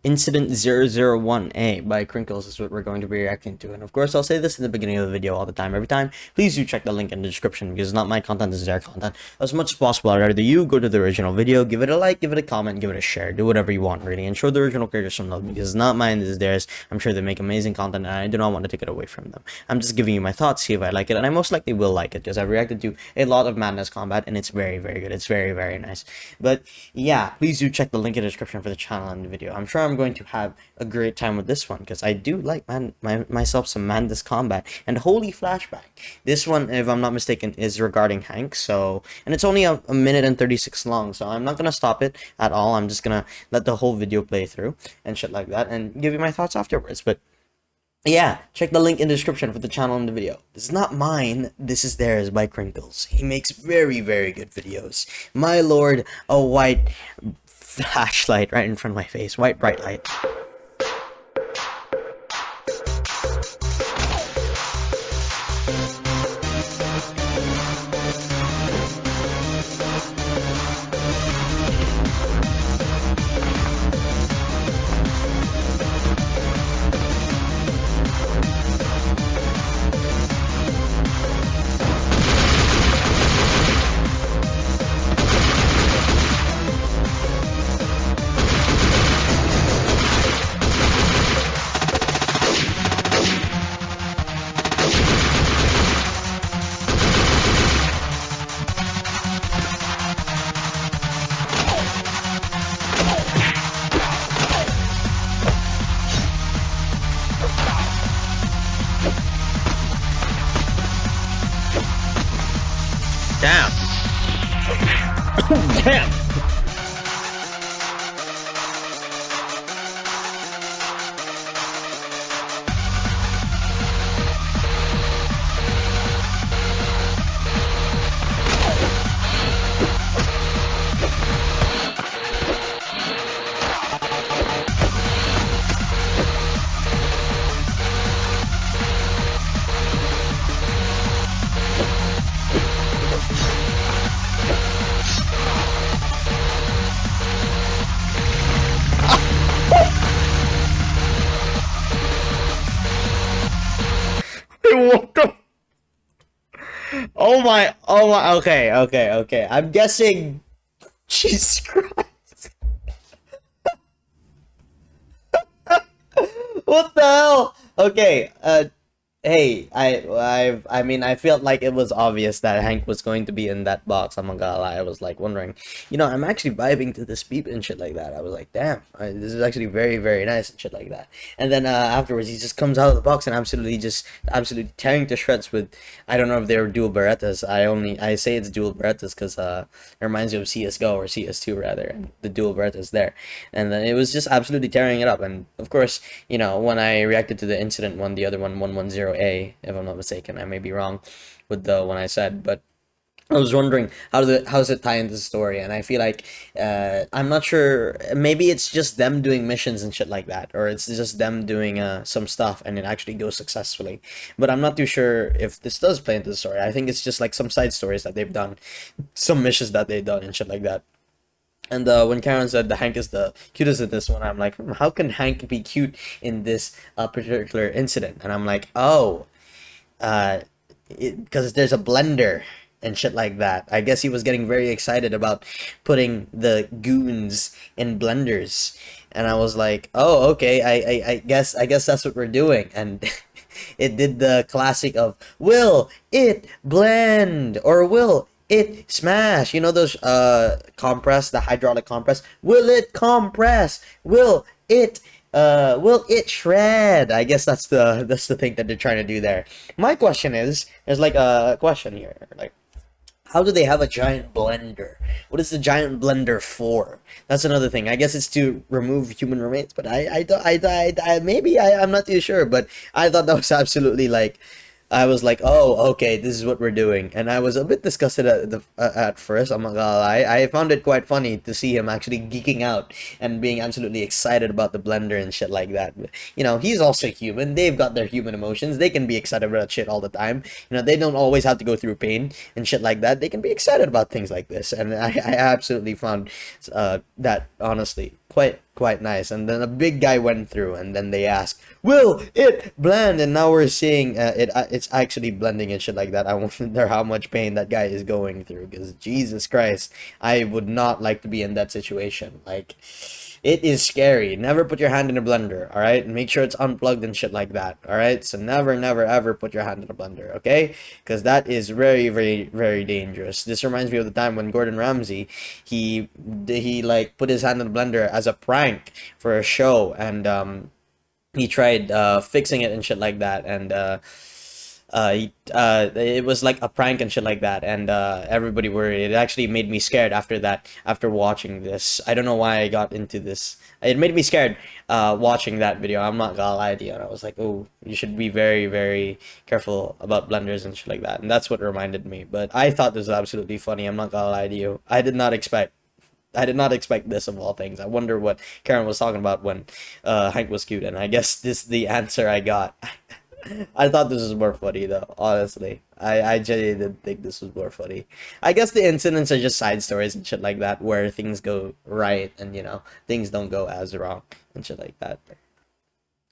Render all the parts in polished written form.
Incident 001A by Crinkles is what we're going to be reacting to. And of course, I'll say this in the beginning of the video all the time, every time. Please do check the link in the description because it's not my content, it's their content. As much as possible, I'd rather you go to the original video, give it a like, give it a comment, give it a share, do whatever you want, really. And show the original creators some love because it's not mine, this is theirs. I'm sure they make amazing content and I do not want to take it away from them. I'm just giving you my thoughts, see if I like it, and I most likely will like it because I've reacted to a lot of Madness Combat and it's very, very good. It's very, very nice. But yeah, please do check the link in the description for the channel and the video. I'm sure I'm going to have a great time with this one because I do like myself some Madness Combat. And holy flashback, this one, if I'm not mistaken, is regarding Hank. So, and it's only a minute and 36 long, so I'm not gonna stop it at all. I'm just gonna let the whole video play through and shit like that and give you my thoughts afterwards. But yeah, check the link in the description for the channel and the video. This is not mine, this is theirs by Crinkles. He makes very, very good videos. My lord, a white flashlight right in front of my face, white bright light. Damn. Damn. What the? Oh my, okay. I'm guessing. Jesus Christ. What the hell? Okay, hey, I mean, I felt like it was obvious that Hank was going to be in that box. I'm not gonna lie. I was like wondering, I'm actually vibing to this beat and shit like that. I was like, damn, this is actually very, very nice and shit like that. And then afterwards, he just comes out of the box and absolutely tearing to shreds with, I don't know if they were dual Berettas. I say it's dual Berettas because it reminds me of CS:GO or CS2 rather, and the dual Berettas there. And then it was just absolutely tearing it up. And of course, when I reacted to the incident one, the other one, 110A, if I'm not mistaken. I may be wrong with the one I said, but I was wondering how does it tie into the story, and I feel like I'm not sure. Maybe it's just them doing missions and shit like that, or it's just them doing some stuff and it actually goes successfully. But I'm not too sure if this does play into the story. I think it's just like some side stories that they've done, some missions that they've done and shit like that. And when Karen said the Hank is the cutest in this one, I'm like, how can Hank be cute in this particular incident? And I'm like, oh, because there's a blender and shit like that. I guess he was getting very excited about putting the goons in blenders, and I was like, oh, okay, I guess that's what we're doing, and. It did the classic of will it blend or will it smash, those compress, the hydraulic compress, will it compress, will it shred? I guess that's the thing that they're trying to do there. My question is, there's like a question here, like, how do they have a giant blender? What is the giant blender for? That's another thing. I guess it's to remove human remains, but I'm not too sure, but I thought that was absolutely like, I was like, oh, okay, this is what we're doing. And I was a bit disgusted at first, I'm not gonna lie. I found it quite funny to see him actually geeking out and being absolutely excited about the blender and shit like that. He's also human. They've got their human emotions. They can be excited about shit all the time. They don't always have to go through pain and shit like that. They can be excited about things like this. And I absolutely found that, honestly, quite nice. And then a big guy went through, and then they asked, "Will it blend?" And now we're seeing it's actually blending and shit like that. I wonder how much pain that guy is going through, because Jesus Christ, I would not like to be in that situation. Like, it is scary. Never put your hand in a blender, all right? And make sure it's unplugged and shit like that, all right? So never, never, ever put your hand in a blender, okay? Because that is very, very, very dangerous. This reminds me of the time when Gordon Ramsay, he like put his hand in the blender as a prank for a show, and he tried fixing it and shit like that, and it was like a prank and shit like that, and everybody worried. It actually made me scared after that, after watching this. I don't know why I got into this. It made me scared watching that video. I'm not gonna lie to you. And I was like, oh, you should be very, very careful about blenders and shit like that. And that's what reminded me. But I thought this was absolutely funny. I'm not gonna lie to you. I did not expect this of all things. I wonder what Karen was talking about when Hank was cute, and I guess this the answer I got. I thought this was more funny though, honestly. I genuinely didn't think this was more funny. I guess the incidents are just side stories and shit like that, where things go right and, things don't go as wrong and shit like that.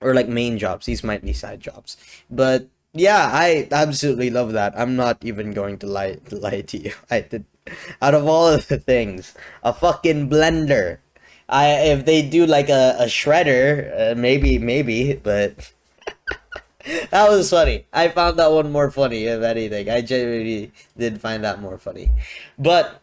Or like main jobs. These might be side jobs. But yeah, I absolutely love that. I'm not even going to lie to you. I did, out of all of the things, a fucking blender. If they do like a shredder, maybe, but that was funny. I found that one more funny, if anything. I genuinely did find that more funny. But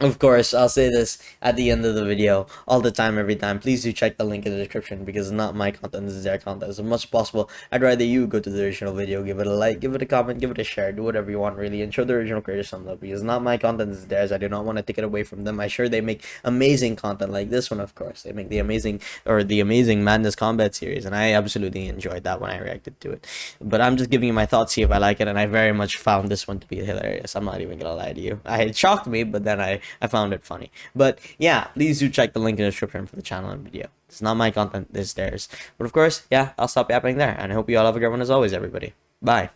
of course, I'll say this at the end of the video, all the time, every time. Please do check the link in the description, because it's not my content, this is their content. As much as possible, I'd rather you go to the original video, give it a like, give it a comment, give it a share, do whatever you want, really, and show the original creators some love, because it's not my content, this is theirs. I do not want to take it away from them. I'm sure they make amazing content like this one, of course. They make the Amazing Madness Combat series, and I absolutely enjoyed that when I reacted to it. But I'm just giving you my thoughts, see if I like it, and I very much found this one to be hilarious. I'm not even gonna lie to you. It shocked me, but then I found it funny. But yeah, please do check the link in the description for the channel and video. It's not my content, this is theirs. But of course, yeah, I'll stop yapping there, and I hope you all have a great one as always, everybody. Bye.